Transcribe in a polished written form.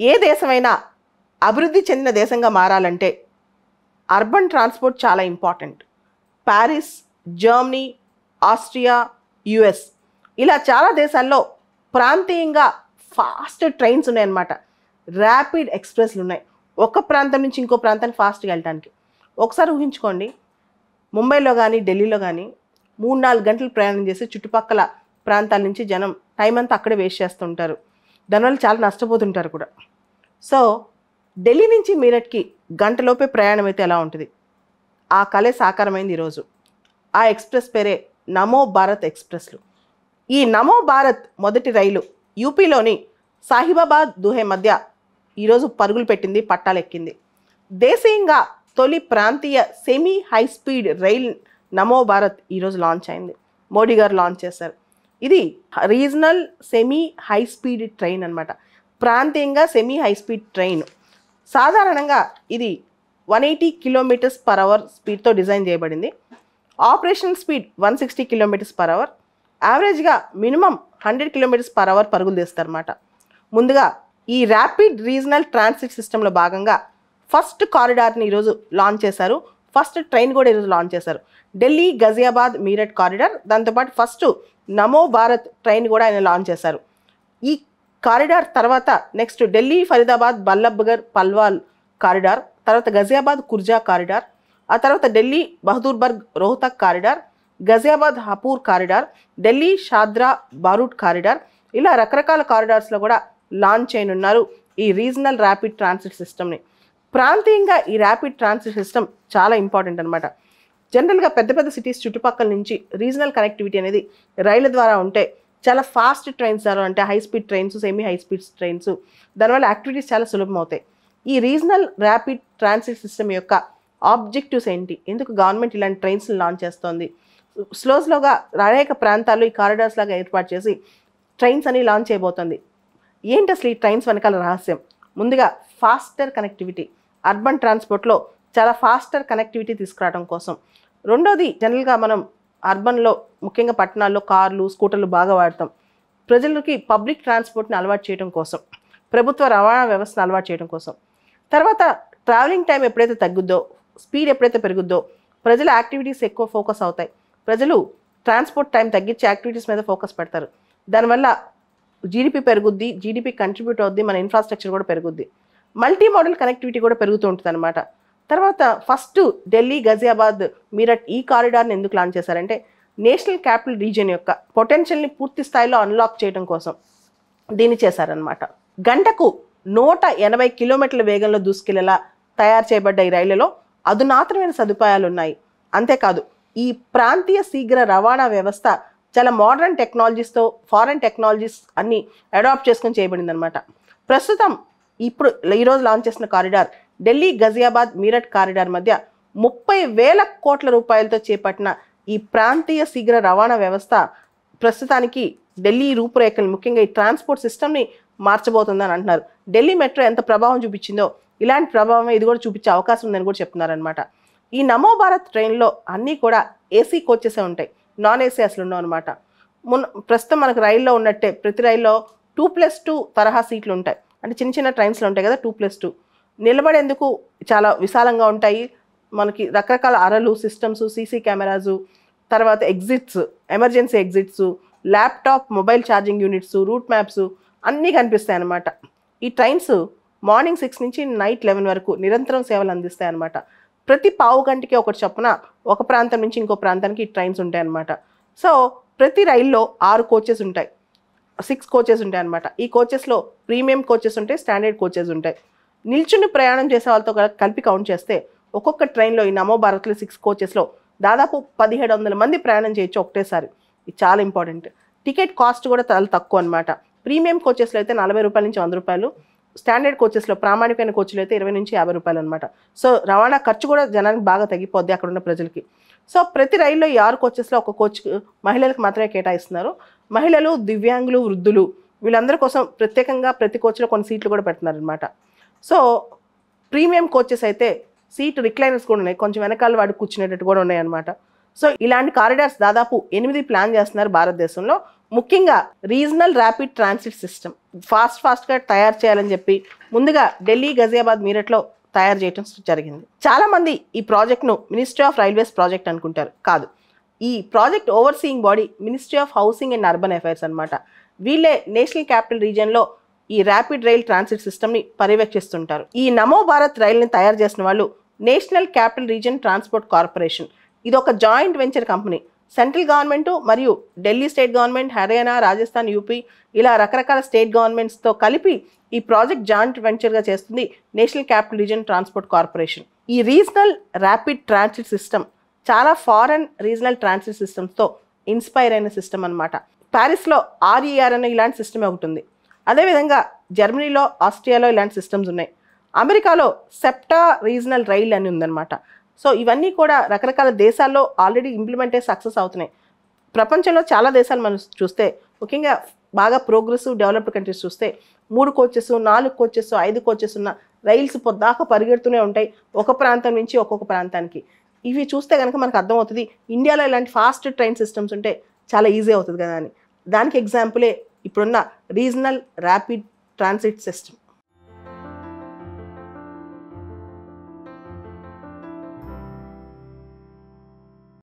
ఏ దేశమైనా అభివృద్ధి చెందిన దేశంగా మారాలంటే అర్బన్ ట్రాన్స్పోర్ట్ చాలా important. Paris, Germany, Austria, US ఇలా చాలా దేశాల్లో ప్రాంతీయంగా ఫాస్ట్ ట్రైన్స్ ఉన్నాయన్నమాట. ర్యాపిడ్ ఎక్స్ప్రెస్లు ఉన్నాయి ఒక ప్రాంతం నుంచి ఇంకో ప్రాంతానికి ఫాస్ట్గా వెళ్ళడానికి. ఒకసారి ఊహించుకోండి, ముంబైలో కానీ ఢిల్లీలో కానీ 3-4 గంటలు ప్రయాణం చేసి చుట్టుపక్కల ప్రాంతాల నుంచి జనం టైం అంతా అక్కడే వేస్ట్ చేస్తుంటారు. దానివల్ల చాలా నష్టపోతుంటారు కూడా. సో ఢిల్లీ నుంచి మీరట్కి గంటలోపే ప్రయాణం అయితే ఎలా ఉంటుంది? ఆ కళే సాకారమైంది ఈరోజు. ఆ ఎక్స్ప్రెస్ పేరే నమో భారత్ ఎక్స్ప్రెస్లు. ఈ నమో భారత్ మొదటి రైలు యూపీలోని సాహిబాబాద్ దుహే మధ్య ఈరోజు పరుగులు పెట్టింది, పట్టాలెక్కింది. దేశీయంగా తొలి ప్రాంతీయ సెమీ హై స్పీడ్ రైల్ నమో భారత్ ఈరోజు లాంచ్ అయింది. మోడీ గారు లాంచ్ చేశారు. ఇది regional semi high speed train అనమాట. ప్రాంతీయంగా సెమీ హై స్పీడ్ ట్రైన్. సాధారణంగా ఇది 180 km/h స్పీడ్తో డిజైన్ చేయబడింది. Operational speed 160 km/h. యావరేజ్గా మినిమం 100 km/h పరుగులు తీస్తారన్నమాట. ముందుగా ఈ ర్యాపిడ్ రీజనల్ ట్రాన్సిట్ సిస్టంలో భాగంగా ఫస్ట్ కారిడార్ని ఈరోజు లాంచ్ చేశారు. ఫస్ట్ ట్రైన్ కూడా ఈరోజు లాంచ్ చేశారు. ఢిల్లీ, గజియాబాద్, మీరట్ కారిడార్. దాంతోపాటు ఫస్ట్ నమో భారత్ ట్రైన్ కూడా ఆయన లాంచ్ చేశారు. ఈ కారిడార్ తర్వాత నెక్స్ట్ ఢిల్లీ, ఫరీదాబాద్, బల్లభ్గర్, పల్వాల్ కారిడార్, తర్వాత గజియాబాద్, కుర్జా కారిడార్, ఆ తర్వాత Delhi, Bahadurgarh, Rohtak corridor, Ghaziabad, Hapur corridor, Delhi, Shahdara, Baraut corridor, ఇలా రకరకాల కారిడార్స్లో కూడా లాంచ్ చేయనున్నారు ఈ రీజనల్ ర్యాపిడ్ ట్రాన్సిట్ సిస్టమ్ని. ప్రాంతీయంగా ఈ ర్యాపిడ్ ట్రాన్సిట్ సిస్టమ్ చాలా ఇంపార్టెంట్ అనమాట. జనరల్గా పెద్ద పెద్ద సిటీస్ చుట్టుపక్కల నుంచి రీజనల్ కనెక్టివిటీ అనేది రైళ్ళ ద్వారా ఉంటే చాలా ఫాస్ట్ ట్రైన్స్ ద్వారా అంటే high speed trains, semi high speed trains, దానివల్ల యాక్టివిటీస్ చాలా సులభం అవుతాయి. ఈ రీజనల్ ర్యాపిడ్ ట్రాన్సిట్ సిస్టమ్ యొక్క ఆబ్జెక్టివ్స్ ఏంటి? ఎందుకు గవర్నమెంట్ ఇలాంటి ట్రైన్స్ని లాంచ్ చేస్తోంది? స్లోగా అనేక ప్రాంతాల్లో ఈ కారిడార్స్ లాగా ఏర్పాటు చేసి ట్రైన్స్ అని లాంచ్ చేయబోతోంది. ఏంటి అసలు ఈ ట్రైన్స్ వెనకాల రహస్యం? ముందుగా ఫాస్టర్ కనెక్టివిటీ. అర్బన్ ట్రాన్స్పోర్ట్లో చాలా ఫాస్టర్ కనెక్టివిటీ తీసుకురావడం కోసం. రెండోది, జనరల్గా మనం అర్బన్లో ముఖ్యంగా పట్టణాల్లో కార్లు, స్కూటర్లు బాగా వాడతాం. ప్రజలకి పబ్లిక్ ట్రాన్స్పోర్ట్ని అలవాటు చేయడం కోసం, ప్రభుత్వ రవాణా వ్యవస్థను అలవాటు చేయడం కోసం. తర్వాత ట్రావెలింగ్ టైం ఎప్పుడైతే తగ్గుద్దో, స్పీడ్ ఎప్పుడైతే పెరుగుద్దో, ప్రజల యాక్టివిటీస్ ఎక్కువ ఫోకస్ అవుతాయి. ప్రజలు ట్రాన్స్పోర్ట్ టైం తగ్గించి యాక్టివిటీస్ మీద ఫోకస్ పెడతారు. దానివల్ల జీడిపి పెరుగుద్ది, జీడిపి కంట్రిబ్యూట్ అవుద్ది, మన ఇన్ఫ్రాస్ట్రక్చర్ కూడా పెరుగుద్ది. మల్టీ మోడల్ కనెక్టివిటీ కూడా పెరుగుతూ ఉంటుంది అనమాట. తర్వాత ఫస్ట్ ఢిల్లీ, గజియాబాద్, మీరట్ ఈ కారిడార్ని ఎందుకు లాంచ్ చేశారంటే నేషనల్ క్యాపిటల్ రీజియన్ యొక్క పొటెన్షియల్ని పూర్తి స్థాయిలో అన్లాక్ చేయడం కోసం దీన్ని చేశారనమాట. గంటకు 180 కిలోమీటర్ల వేగంలో దూసుకెళ్లేలా తయారు చేయబడ్డ ఈ రైళ్లలో అధునాతనమైన సదుపాయాలు ఉన్నాయి. అంతేకాదు ఈ ప్రాంతీయ శీఘ్ర రవాణా వ్యవస్థ చాలా మోడర్న్ టెక్నాలజీస్తో, ఫారెన్ టెక్నాలజీస్ అన్ని అడాప్ట్ చేసుకొని చేయబడింది అనమాట. ప్రస్తుతం ఇప్పుడు ఈరోజు లాంచ్ చేసిన కారిడార్ ఢిల్లీ, గజియాబాద్, మీరట్ కారిడార్ మధ్య 30,000 కోట్ల రూపాయలతో చేపట్టిన ఈ ప్రాంతీయ శీఘ్ర రవాణా వ్యవస్థ ప్రస్తుతానికి ఢిల్లీ రూపురేఖలు, ముఖ్యంగా ఈ ట్రాన్స్పోర్ట్ సిస్టమ్ని మార్చబోతుందని అంటున్నారు. ఢిల్లీ మెట్రో ఎంత ప్రభావం చూపించిందో ఇలాంటి ప్రభావం ఇది కూడా చూపించే అవకాశం ఉందని కూడా చెప్తున్నారనమాట. ఈ నమో భారత్ ట్రైన్లో అన్నీ కూడా ఏసీ కోచెసే ఉంటాయి, నాన్ ఏసీ అసలు ఉండవు అనమాట. ప్రస్తుతం మనకు రైల్లో ఉన్నట్టే ప్రతి రైల్లో 2+2 తరహా సీట్లు ఉంటాయి. అంటే చిన్న చిన్న ట్రైన్స్లో ఉంటాయి కదా 2+2. నిలబడేందుకు చాలా విశాలంగా ఉంటాయి. మనకి రకరకాల అరలు, సిస్టమ్స్, సీసీ కెమెరాసు, తర్వాత exits, emergency exits, laptop, mobile charging units, route maps అన్నీ కనిపిస్తాయి అన్నమాట. ఈ ట్రైన్స్ మార్నింగ్ 6 నుంచి నైట్ 11 వరకు నిరంతరం సేవలు అందిస్తాయి అన్నమాట. ప్రతి పావు గంటకి ఒకటి చొప్పున ఒక ప్రాంతం నుంచి ఇంకో ప్రాంతానికి ఈ ట్రైన్స్ ఉంటాయి అన్నమాట. సో ప్రతి రైల్లో 6 కోచెస్ ఉంటాయి, 6 కోచెస్ ఉంటాయి అన్నమాట. ఈ కోచెస్లో ప్రీమియం కోచెస్ ఉంటాయి, స్టాండర్డ్ కోచెస్ ఉంటాయి. నిల్చుని ప్రయాణం చేసే వాళ్ళతో కలిపి కౌంట్ చేస్తే ఒక్కొక్క ట్రైన్లో ఈ నమో భారత్లో 6 కోచెస్లో దాదాపు 1700 మంది ప్రయాణం చేయొచ్చు ఒకటేసారి. ఇది చాలా ఇంపార్టెంట్. టికెట్ కాస్ట్ కూడా చాలా తక్కువ అనమాట. ప్రీమియం కోచెస్లో అయితే 40 రూపాయల నుంచి 100 రూపాయలు, స్టాండర్డ్ కోచెస్లో ప్రామాణికమైన కోచ్లు అయితే 20 నుంచి 50 రూపాయలు అనమాట. సో రవాణా ఖర్చు కూడా జనానికి బాగా తగ్గిపోద్ది అక్కడ ఉన్న ప్రజలకి. సో ప్రతి రైల్లో ఈ 6 కోచెస్లో ఒక కోచ్ మహిళలకు మాత్రమే కేటాయిస్తున్నారు. మహిళలు, దివ్యాంగులు, వృద్ధులు వీళ్ళందరి కోసం ప్రత్యేకంగా ప్రతి కోచ్లో కొన్ని సీట్లు కూడా పెడుతున్నారు అనమాట. సో ప్రీమియం కోచెస్ అయితే సీట్ రిక్లైనర్స్ కూడా ఉన్నాయి, కొంచెం వెనకాల వాడు కూర్చునేటట్టు కూడా ఉన్నాయి అనమాట. సో ఇలాంటి కారిడార్స్ దాదాపు 8 ప్లాన్ చేస్తున్నారు భారతదేశంలో. ముఖ్యంగా రీజనల్ ర్యాపిడ్ ట్రాన్సిట్ సిస్టమ్ ఫాస్ట్గా తయారు చేయాలని చెప్పి ముందుగా ఢిల్లీ, గజియాబాద్, మీరట్లో తయారు చేయడం జరిగింది. చాలామంది ఈ ప్రాజెక్ట్ను మినిస్ట్రీ ఆఫ్ రైల్వేస్ ప్రాజెక్ట్ అనుకుంటారు. కాదు, ఈ project overseeing body ministry of housing and urban affairs అనమాట. వీళ్ళే నేషనల్ క్యాపిటల్ రీజియన్లో ఈ ర్యాపిడ్ రైల్ ట్రాన్సిట్ సిస్టమ్ని పర్యవేక్షిస్తుంటారు. ఈ నమో భారత్ రైల్ని తయారు చేసిన వాళ్ళు national capital region transport corporation. ఇది ఒక joint venture company. Central government మరియు Delhi state government, Haryana, Rajasthan, UP ఇలా రకరకాల స్టేట్ గవర్నమెంట్స్తో కలిపి ఈ ప్రాజెక్ట్ జాయింట్ వెంచర్గా చేస్తుంది national capital region transport corporation. ఈ రీజనల్ ర్యాపిడ్ ట్రాన్సిట్ సిస్టమ్ చాలా ఫారెన్ రీజనల్ ట్రాన్సిట్ సిస్టమ్స్తో ఇన్స్పైర్ అయిన సిస్టమ్ అనమాట. ప్యారిస్లో RER అనే ఇలాంటి సిస్టమే ఒకటి ఉంది. అదేవిధంగా జర్మనీలో, ఆస్ట్రియాలో ఇలాంటి సిస్టమ్స్ ఉన్నాయి. అమెరికాలో సెప్టా రీజనల్ రైల్ అని ఉందన్నమాట. సో ఇవన్నీ కూడా రకరకాల దేశాల్లో ఆల్రెడీ ఇంప్లిమెంట్ అయ్యి సక్సెస్ అవుతున్నాయి. ప్రపంచంలో చాలా దేశాలు మనం చూస్తే, ముఖ్యంగా బాగా ప్రోగ్రెసివ్ డెవలప్డ్ కంట్రీస్ చూస్తే 3 కోచెస్, 4 కోచెస్, 5 కోచెస్ ఉన్న రైల్స్ పొద్దాక పరిగెడుతూనే ఉంటాయి ఒక ప్రాంతం నుంచి ఒక్కొక్క ప్రాంతానికి. ఇవి చూస్తే కనుక మనకు అర్థమవుతుంది ఇండియాలో ఇలాంటి ఫాస్ట్ ట్రైన్ సిస్టమ్స్ ఉంటే చాలా ఈజీ అవుతుంది కదా అని. దానికి ఎగ్జాంపులే ఇప్పుడున్న రీజనల్ ర్యాపిడ్ ట్రాన్సిట్ సిస్టమ్.